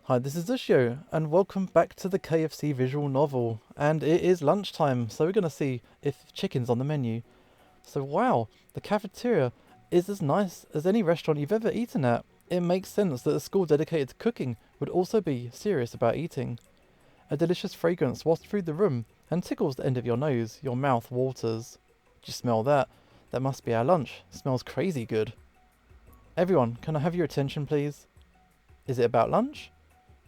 Hi, this is Ushio, and welcome back to the KFC visual novel. And it is lunchtime, so we're going to see if chicken's on the menu. So wow, the cafeteria is as nice as any restaurant you've ever eaten at. It makes sense that a school dedicated to cooking would also be serious about eating. A delicious fragrance wafts through the room and tickles the end of your nose. Your mouth waters. Do you smell that? That must be our lunch. Smells crazy good. Everyone, can I have your attention, please? Is it about lunch?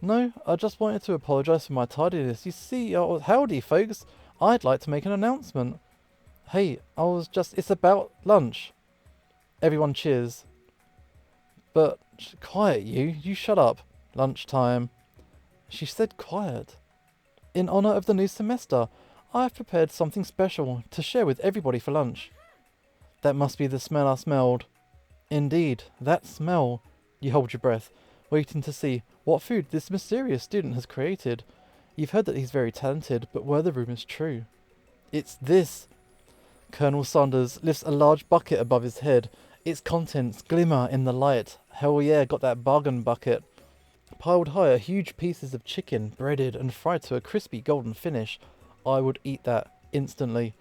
No, I just wanted to apologise for my tardiness. You see, howdy folks, I'd like to make an announcement. Hey, it's about lunch. Everyone cheers. But, quiet you shut up. Lunchtime. She said quiet. In honour of the new semester, I've prepared something special to share with everybody for lunch. That must be the smell I smelled. Indeed, that smell. You hold your breath, waiting to see what food this mysterious student has created. You've heard that he's very talented, but were the rumours true? It's this. Colonel Sanders lifts a large bucket above his head. Its contents glimmer in the light. Hell yeah, got that bargain bucket. Piled high are huge pieces of chicken, breaded and fried to a crispy golden finish. I would eat that instantly.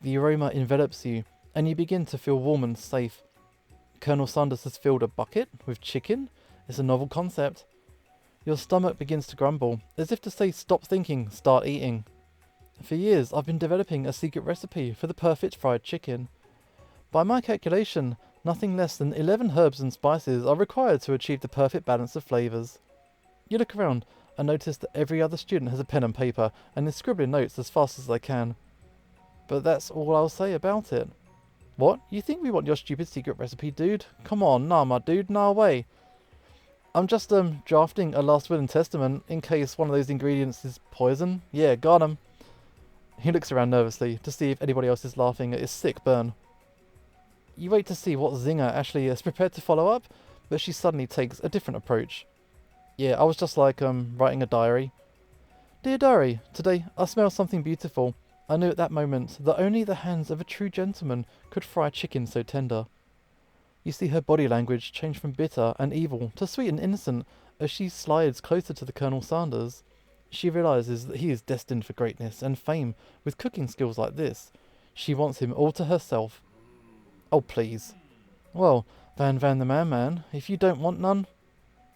The aroma envelops you, and you begin to feel warm and safe. Colonel Sanders has filled a bucket with chicken. It's a novel concept. Your stomach begins to grumble, as if to say stop thinking, start eating. For years I've been developing a secret recipe for the perfect fried chicken. By my calculation, nothing less than 11 herbs and spices are required to achieve the perfect balance of flavours. You look around and notice that every other student has a pen and paper and is scribbling notes as fast as they can. But that's all I'll say about it. What? You think we want your stupid secret recipe, dude? Come on, nah my dude, nah way. I'm just drafting a last will and testament in case one of those ingredients is poison. Yeah, got him. He looks around nervously to see if anybody else is laughing at his sick burn. You wait to see what Zinger Ashley is prepared to follow up, but she suddenly takes a different approach. Yeah, I was just like writing a diary. Dear diary, today I smell something beautiful. I knew at that moment that only the hands of a true gentleman could fry chicken so tender. You see her body language change from bitter and evil to sweet and innocent as she slides closer to the Colonel Sanders. She realises that he is destined for greatness and fame with cooking skills like this. She wants him all to herself. Oh, please. Well, Van the Man, if you don't want none,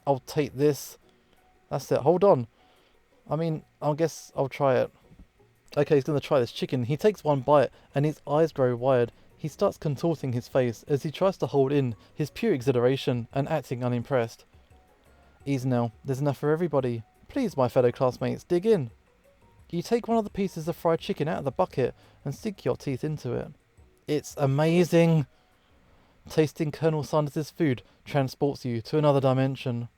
I'll take this. That's it. Hold on. I guess I'll try it. Okay, he's going to try this chicken. He takes one bite and his eyes grow wide. He starts contorting his face as he tries to hold in his pure exhilaration and acting unimpressed. Easy now, there's enough for everybody. Please, my fellow classmates, dig in. You take one of the pieces of fried chicken out of the bucket and sink your teeth into it. It's amazing! Tasting Colonel Sanders' food transports you to another dimension.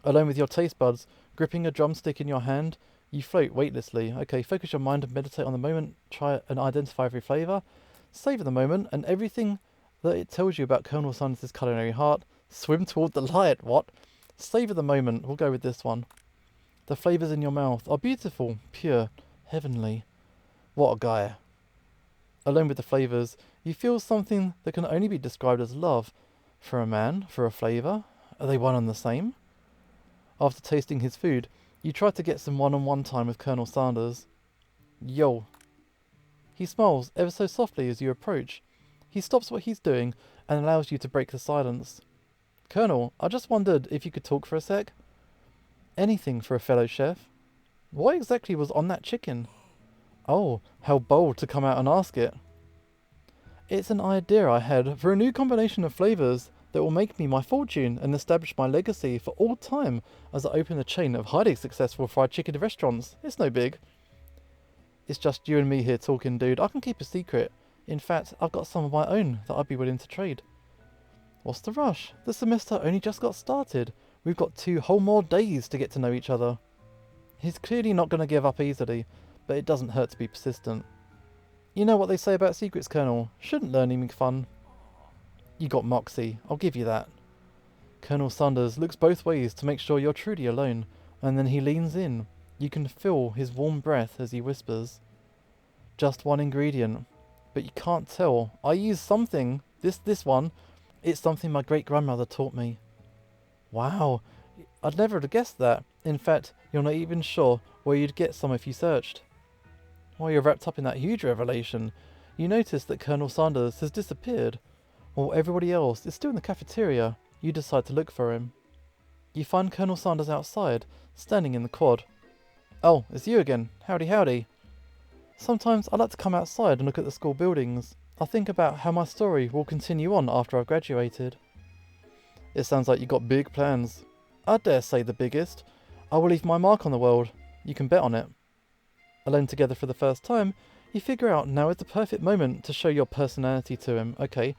Alone with your taste buds, gripping a drumstick in your hand, you float weightlessly. Okay, focus your mind and meditate on the moment. Try and identify every flavour. Savour the moment and everything that it tells you about Colonel Sanders' culinary heart. Swim toward the light. What? Savour the moment. We'll go with this one. The flavours in your mouth are beautiful, pure, heavenly. What a guy. Alone with the flavours, you feel something that can only be described as love. For a man, for a flavour, are they one and the same? After tasting his food, you try to get some one-on-one time with Colonel Sanders. Yo. He smiles ever so softly as you approach. He stops what he's doing and allows you to break the silence. Colonel, I just wondered if you could talk for a sec. Anything for a fellow chef. What exactly was on that chicken? Oh, how bold to come out and ask it. It's an idea I had for a new combination of flavours that will make me my fortune and establish my legacy for all time as I open a chain of highly successful fried chicken restaurants. It's no big. It's just you and me here talking, dude. I can keep a secret. In fact, I've got some of my own that I'd be willing to trade. What's the rush? The semester only just got started. We've got 2 whole more days to get to know each other. He's clearly not going to give up easily, but it doesn't hurt to be persistent. You know what they say about secrets, Colonel. Shouldn't learning be fun? You got moxie, I'll give you that. Colonel Sanders looks both ways to make sure you're truly alone, and then he leans in. You can feel his warm breath as he whispers. Just one ingredient. But you can't tell. I use something. This one. It's something my great-grandmother taught me. Wow, I'd never have guessed that. In fact, you're not even sure where you'd get some if you searched. While you're wrapped up in that huge revelation, you notice that Colonel Sanders has disappeared. While everybody else is still in the cafeteria, you decide to look for him. You find Colonel Sanders outside, standing in the quad. Oh, it's you again. Howdy, howdy. Sometimes I like to come outside and look at the school buildings. I think about how my story will continue on after I've graduated. It sounds like you got big plans. I dare say the biggest. I will leave my mark on the world. You can bet on it. Alone together for the first time, you figure out now is the perfect moment to show your personality to him. Okay.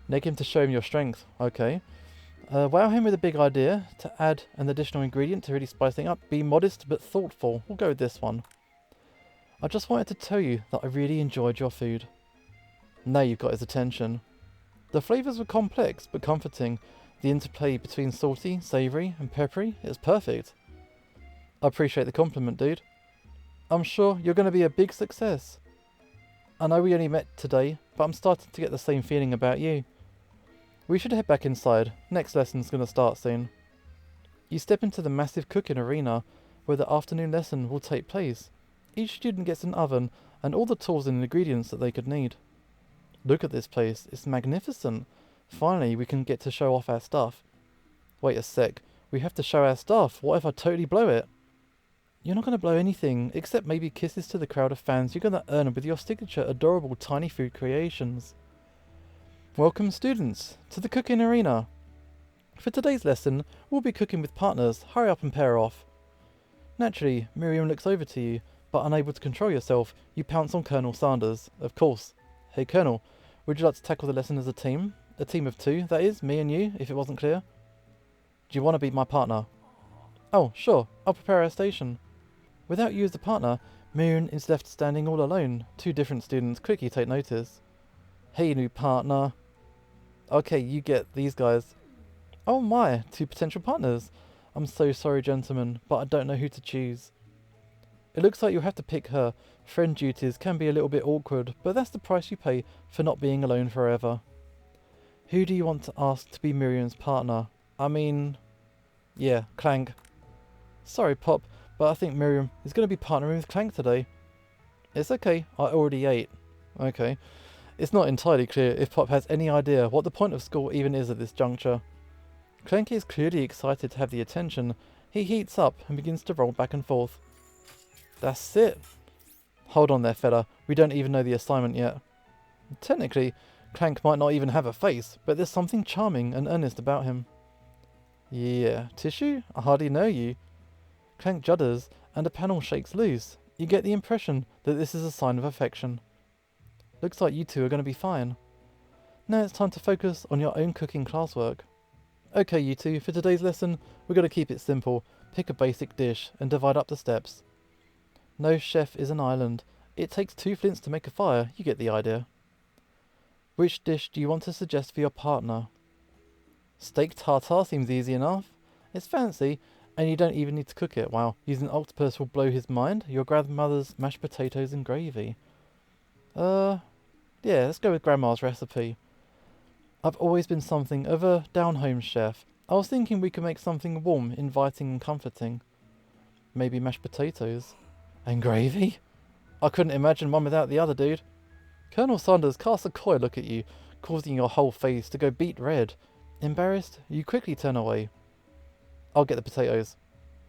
Neg him to show him your strength. Okay. Wow him with a big idea to add an additional ingredient to really spice things up. Be modest but thoughtful. We'll go with this one. I just wanted to tell you that I really enjoyed your food. Now you've got his attention. The flavours were complex but comforting. The interplay between salty, savoury and peppery is perfect. I appreciate the compliment, dude. I'm sure you're going to be a big success. I know we only met today, but I'm starting to get the same feeling about you. We should head back inside. Next lesson's going to start soon. You step into the massive cooking arena where the afternoon lesson will take place. Each student gets an oven and all the tools and ingredients that they could need. Look at this place. It's magnificent. Finally, we can get to show off our stuff. Wait a sec. We have to show our stuff. What if I totally blow it? You're not going to blow anything, except maybe kisses to the crowd of fans you're going to earn with your signature adorable tiny food creations. Welcome students to the cooking arena. For today's lesson, we'll be cooking with partners. Hurry up and pair off. Naturally, Miriam looks over to you, but unable to control yourself, you pounce on Colonel Sanders. Of course. Hey Colonel, would you like to tackle the lesson as a team? A team of two, that is, me and you, if it wasn't clear. Do you want to be my partner? Oh, sure, I'll prepare our station. Without you as the partner, Miriam is left standing all alone. Two different students quickly take notice. Hey new partner. Okay, you get these guys. Oh my, two potential partners. I'm so sorry gentlemen, but I don't know who to choose. It looks like you'll have to pick her. Friend duties can be a little bit awkward, but that's the price you pay for not being alone forever. Who do you want to ask to be Miriam's partner? I mean... yeah, Clank. Sorry Pop, but I think Miriam is going to be partnering with Clank today. It's okay, I already ate. Okay. It's not entirely clear if Pop has any idea what the point of school even is at this juncture. Clank is clearly excited to have the attention. He heats up and begins to roll back and forth. That's it. Hold on there, fella. We don't even know the assignment yet. Technically, Clank might not even have a face, but there's something charming and earnest about him. Yeah, Tissue? I hardly know you. Clank judders, and a panel shakes loose. You get the impression that this is a sign of affection. Looks like you two are going to be fine. Now it's time to focus on your own cooking classwork. Okay, you two, for today's lesson, we're going to keep it simple. Pick a basic dish and divide up the steps. No chef is an island. It takes 2 flints to make a fire, you get the idea. Which dish do you want to suggest for your partner? Steak tartare seems easy enough. It's fancy, and you don't even need to cook it. Wow, using octopus will blow his mind. Your grandmother's mashed potatoes and gravy. Yeah, let's go with Grandma's recipe. I've always been something of a down-home chef. I was thinking we could make something warm, inviting and comforting. Maybe mashed potatoes. And gravy? I couldn't imagine one without the other, dude. Colonel Sanders casts a coy look at you, causing your whole face to go beet red. Embarrassed, you quickly turn away. I'll get the potatoes.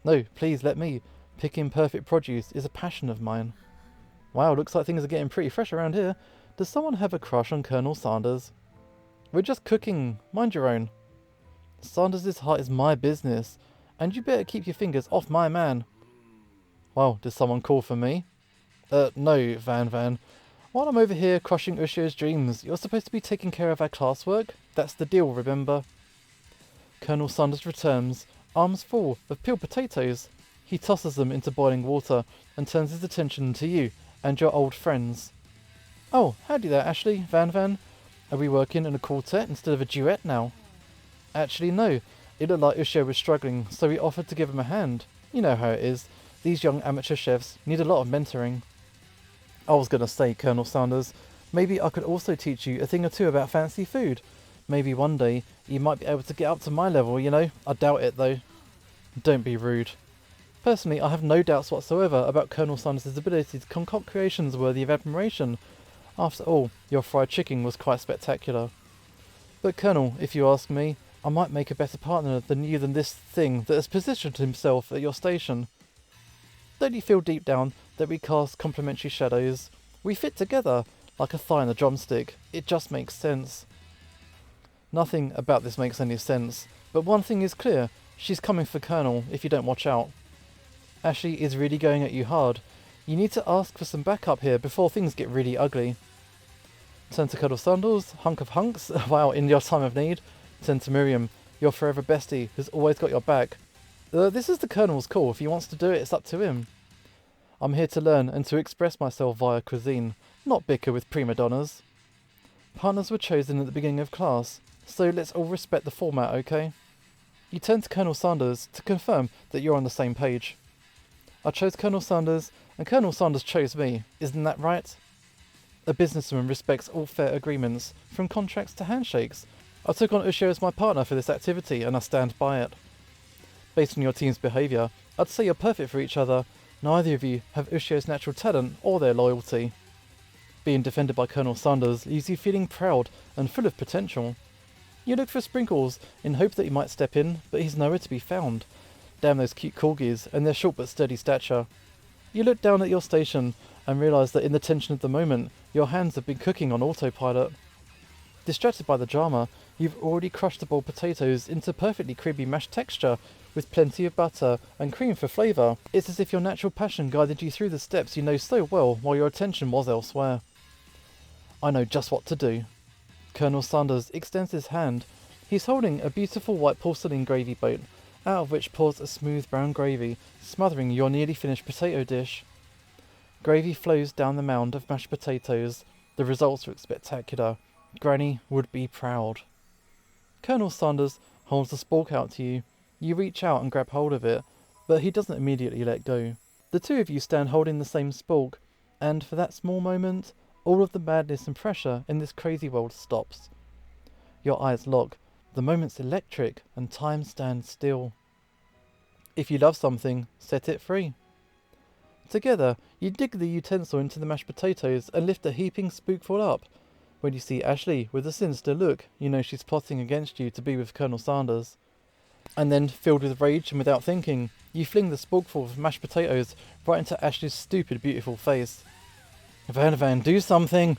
No, please let me. Picking perfect produce is a passion of mine. Wow, looks like things are getting pretty fresh around here. Does someone have a crush on Colonel Sanders? We're just cooking. Mind your own. Sanders' heart is my business, and you better keep your fingers off my man. Wow, did someone call for me? No, Van. While I'm over here crushing Ushio's dreams, you're supposed to be taking care of our classwork. That's the deal, remember? Colonel Sanders returns, arms full of peeled potatoes. He tosses them into boiling water and turns his attention to you and your old friends. Oh, howdy there, Ashley, Van. Are we working in a quartet instead of a duet now? Actually, no. It looked like Ushio was struggling, so we offered to give him a hand. You know how it is. These young amateur chefs need a lot of mentoring. I was going to say, Colonel Sanders, maybe I could also teach you a thing or two about fancy food. Maybe one day you might be able to get up to my level, you know. I doubt it, though. Don't be rude. Personally, I have no doubts whatsoever about Colonel Sanders' ability to concoct creations worthy of admiration. After all, your fried chicken was quite spectacular. But Colonel, if you ask me, I might make a better partner than you than this thing that has positioned himself at your station. Don't you feel deep down that we cast complementary shadows? We fit together, like a thigh and a drumstick. It just makes sense. Nothing about this makes any sense, but one thing is clear. She's coming for Colonel if you don't watch out. Ashley is really going at you hard. You need to ask for some backup here before things get really ugly. Turn to Colonel Sandals, hunk of hunks, wow, in your time of need. Turn to Miriam, your forever bestie, who's always got your back. This is the Colonel's call. If he wants to do it, it's up to him. I'm here to learn and to express myself via cuisine, not bicker with prima donnas. Partners were chosen at the beginning of class, so let's all respect the format, okay? You turn to Colonel Sanders to confirm that you're on the same page. I chose Colonel Sanders, and Colonel Sanders chose me. Isn't that right? A businessman respects all fair agreements, from contracts to handshakes. I took on Ushio as my partner for this activity, and I stand by it. Based on your team's behaviour, I'd say you're perfect for each other. Neither of you have Ushio's natural talent or their loyalty. Being defended by Colonel Sanders leaves you feeling proud and full of potential. You look for Sprinkles in hope that he might step in, but he's nowhere to be found. Damn those cute corgis and their short but sturdy stature. You look down at your station and realise that in the tension of the moment, your hands have been cooking on autopilot. Distracted by the drama, you've already crushed the boiled potatoes into perfectly creamy mashed texture with plenty of butter and cream for flavour. It's as if your natural passion guided you through the steps you know so well while your attention was elsewhere. I know just what to do. Colonel Sanders extends his hand. He's holding a beautiful white porcelain gravy boat, out of which pours a smooth brown gravy, smothering your nearly finished potato dish. Gravy flows down the mound of mashed potatoes. The results look spectacular. Granny would be proud. Colonel Sanders holds the spork out to you. You reach out and grab hold of it, but he doesn't immediately let go. The two of you stand holding the same spork, and for that small moment, all of the madness and pressure in this crazy world stops. Your eyes lock. The moment's electric, and time stands still. If you love something, set it free. Together, you dig the utensil into the mashed potatoes and lift a heaping spookful up. When you see Ashley with a sinister look, you know she's plotting against you to be with Colonel Sanders. And then, filled with rage and without thinking, you fling the spookful of mashed potatoes right into Ashley's stupid, beautiful face. Van, do something!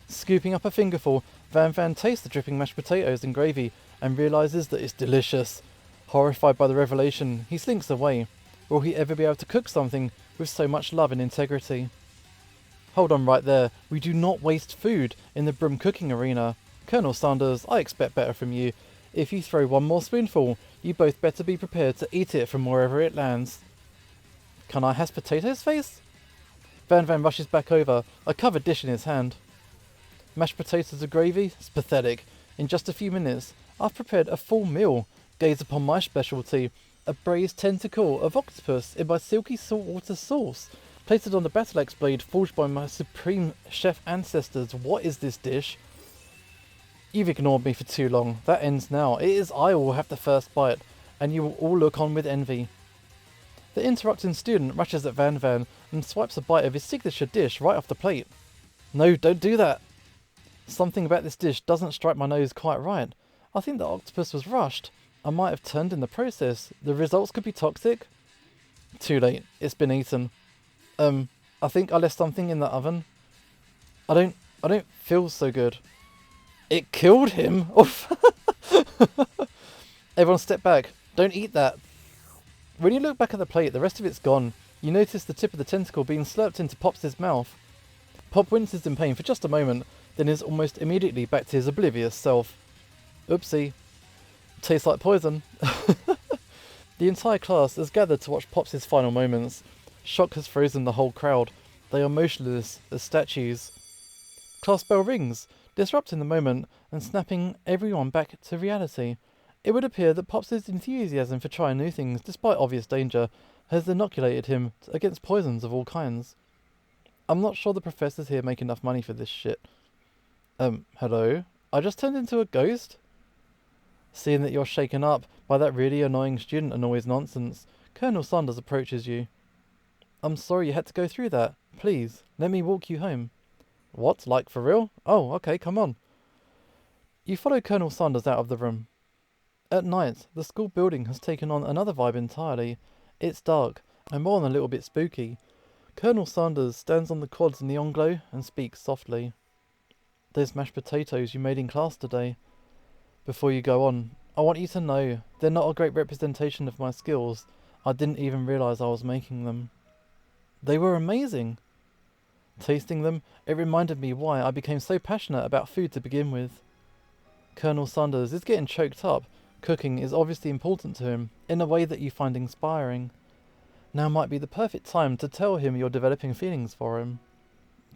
Scooping up a fingerful, Van tastes the dripping mashed potatoes and gravy and realises that it's delicious. Horrified by the revelation, he slinks away. Will he ever be able to cook something with so much love and integrity? Hold on right there. We do not waste food in the broom cooking arena. Colonel Sanders, I expect better from you. If you throw one more spoonful, you both better be prepared to eat it from wherever it lands. Can I has potatoes, face? Van rushes back over, a covered dish in his hand. Mashed potatoes and gravy? It's pathetic. In just a few minutes, I've prepared a full meal. Gaze upon my specialty, a braised tentacle of octopus in my silky saltwater sauce, plated on the battle axe blade forged by my supreme chef ancestors. What is this dish? You've ignored me for too long. That ends now. It is I who will have the first bite, and you will all look on with envy. The interrupting student rushes at Van and swipes a bite of his signature dish right off the plate. No, don't do that. Something about this dish doesn't strike my nose quite right. I think the octopus was rushed. I might have turned in the process. The results could be toxic. Too late. It's been eaten. I think I left something in the oven. I don't feel so good. It killed him? Oof. Everyone step back. Don't eat that. When you look back at the plate, the rest of it's gone. You notice the tip of the tentacle being slurped into Pops' mouth. Pop winces in pain for just a moment, then is almost immediately back to his oblivious self. Oopsie. Tastes like poison. The entire class has gathered to watch Pops' final moments. Shock has frozen the whole crowd. They are motionless as statues. Class bell rings, disrupting the moment and snapping everyone back to reality. It would appear that Pops' enthusiasm for trying new things, despite obvious danger, has inoculated him against poisons of all kinds. I'm not sure the professors here make enough money for this shit. Hello? I just turned into a ghost? Seeing that you're shaken up by that really annoying student noise nonsense, Colonel Sanders approaches you. I'm sorry you had to go through that. Please, let me walk you home. What? Like for real? Oh, okay, come on. You follow Colonel Sanders out of the room. At night, the school building has taken on another vibe entirely. It's dark, and more than a little bit spooky. Colonel Sanders stands on the quads in the neon glow and speaks softly. Those mashed potatoes you made in class today. Before you go on, I want you to know they're not a great representation of my skills. I didn't even realise I was making them. They were amazing. Tasting them, it reminded me why I became so passionate about food to begin with. Colonel Sanders is getting choked up. Cooking is obviously important to him, in a way that you find inspiring. Now might be the perfect time to tell him you're developing feelings for him.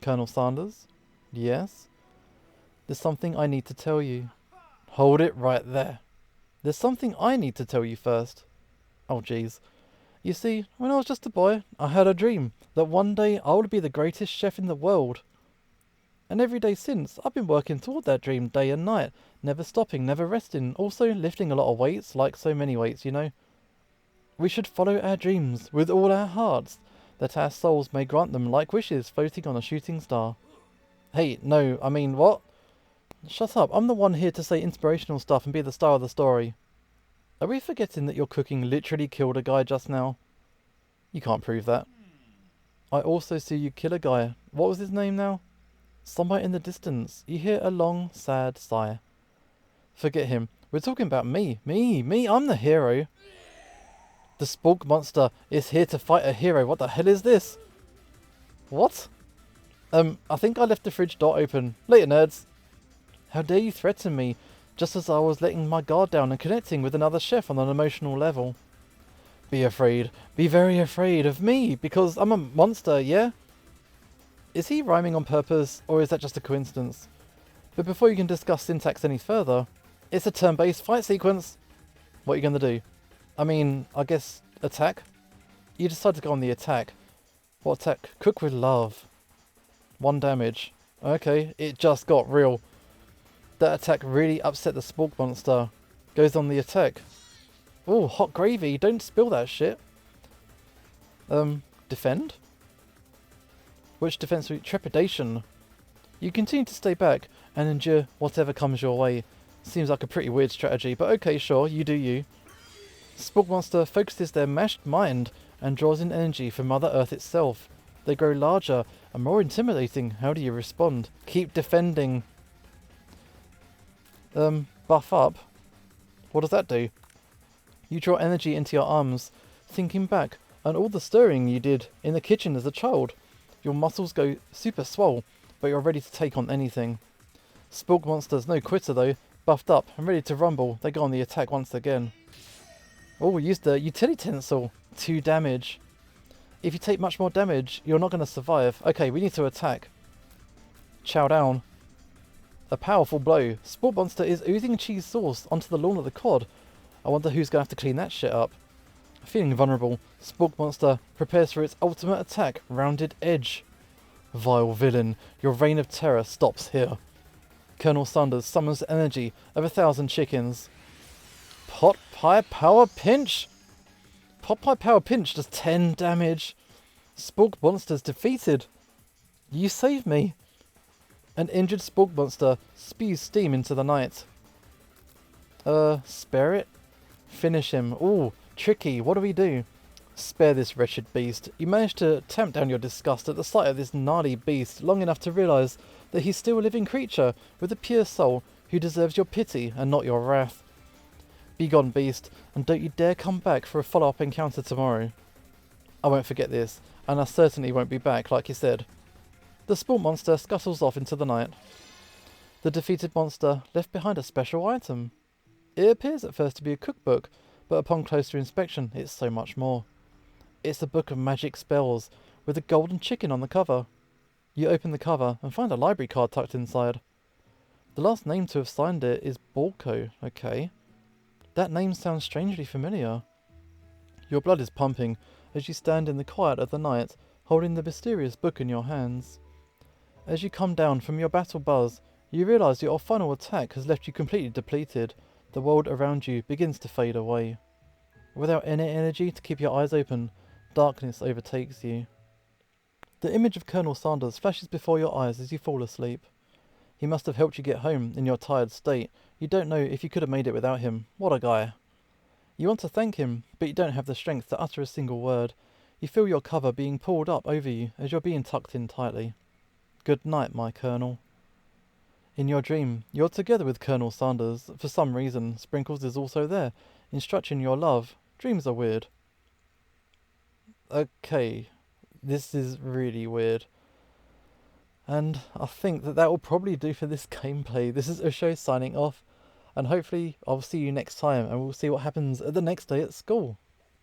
Colonel Sanders? Yes? There's something I need to tell you. Hold it right there. There's something I need to tell you first. Oh jeez. You see, when I was just a boy, I had a dream that one day I would be the greatest chef in the world. And every day since, I've been working toward that dream day and night, never stopping, never resting, also lifting a lot of weights, like so many weights, you know. We should follow our dreams with all our hearts, that our souls may grant them like wishes floating on a shooting star. Hey, no, I mean, what? Shut up, I'm the one here to say inspirational stuff and be the star of the story. Are we forgetting that your cooking literally killed a guy just now? You can't prove that. I also see you kill a guy. What was his name now? Somewhere in the distance, you hear a long, sad sigh. Forget him. We're talking about me. Me, I'm the hero. The Spork monster is here to fight a hero. What the hell is this? What? I think I left the fridge door open. Later, nerds. How dare you threaten me, just as I was letting my guard down and connecting with another chef on an emotional level. Be afraid. Be very afraid of me, because I'm a monster, yeah? Is he rhyming on purpose, or is that just a coincidence? But before you can discuss syntax any further, it's a turn-based fight sequence. What are you going to do? I mean, I guess attack? You decide to go on the attack. What attack? Cook with love. 1 damage. Okay, it just got real. That attack really upset the Spork monster. Goes on the attack. Oh, hot gravy. Don't spill that shit. Defend? Which defense? Trepidation. You continue to stay back and endure whatever comes your way. Seems like a pretty weird strategy, but okay, sure, you do you. Spork monster focuses their mashed mind and draws in energy from Mother Earth itself. They grow larger and more intimidating. How do you respond? Keep defending. Buff up. What does that do? You draw energy into your arms, thinking back on all the stirring you did in the kitchen as a child. Your muscles go super swole, but you're ready to take on anything. Spork monster's no quitter though, buffed up and ready to rumble. They go on the attack once again. Oh, we used the utility-tensile. 2 damage. If you take much more damage, you're not going to survive. Okay, we need to attack. Chow down. A powerful blow. Spork monster is oozing cheese sauce onto the lawn of the quad. I wonder who's going to have to clean that shit up. Feeling vulnerable, Spork monster prepares for its ultimate attack, Rounded Edge. Vile villain, your reign of terror stops here. Colonel Sanders summons the energy of 1,000 chickens. Pot Pie Power Pinch! Pot Pie Power Pinch does 10 damage. Spork monster's defeated. You saved me. An injured Spork monster spews steam into the night. Spare it? Finish him. Ooh, tricky. What do we do? Spare this wretched beast. You manage to tamp down your disgust at the sight of this gnarly beast long enough to realise that he's still a living creature with a pure soul who deserves your pity and not your wrath. Be gone, beast, and don't you dare come back for a follow-up encounter tomorrow. I won't forget this, and I certainly won't be back, like you said. The Spork monster scuttles off into the night. The defeated monster left behind a special item. It appears at first to be a cookbook, but upon closer inspection, it's so much more. It's a book of magic spells, with a golden chicken on the cover. You open the cover and find a library card tucked inside. The last name to have signed it is Borko, okay. That name sounds strangely familiar. Your blood is pumping as you stand in the quiet of the night, holding the mysterious book in your hands. As you come down from your battle buzz, you realise your final attack has left you completely depleted. The world around you begins to fade away. Without any energy to keep your eyes open, darkness overtakes you. The image of Colonel Sanders flashes before your eyes as you fall asleep. He must have helped you get home in your tired state. You don't know if you could have made it without him. What a guy. You want to thank him, but you don't have the strength to utter a single word. You feel your cover being pulled up over you as you're being tucked in tightly. Good night, my Colonel. In your dream, you're together with Colonel Sanders. For some reason, Sprinkles is also there, instructing your love. Dreams are weird. Okay, this is really weird. And I think that will probably do for this gameplay. This is Usho signing off, and hopefully I'll see you next time and we'll see what happens the next day at school.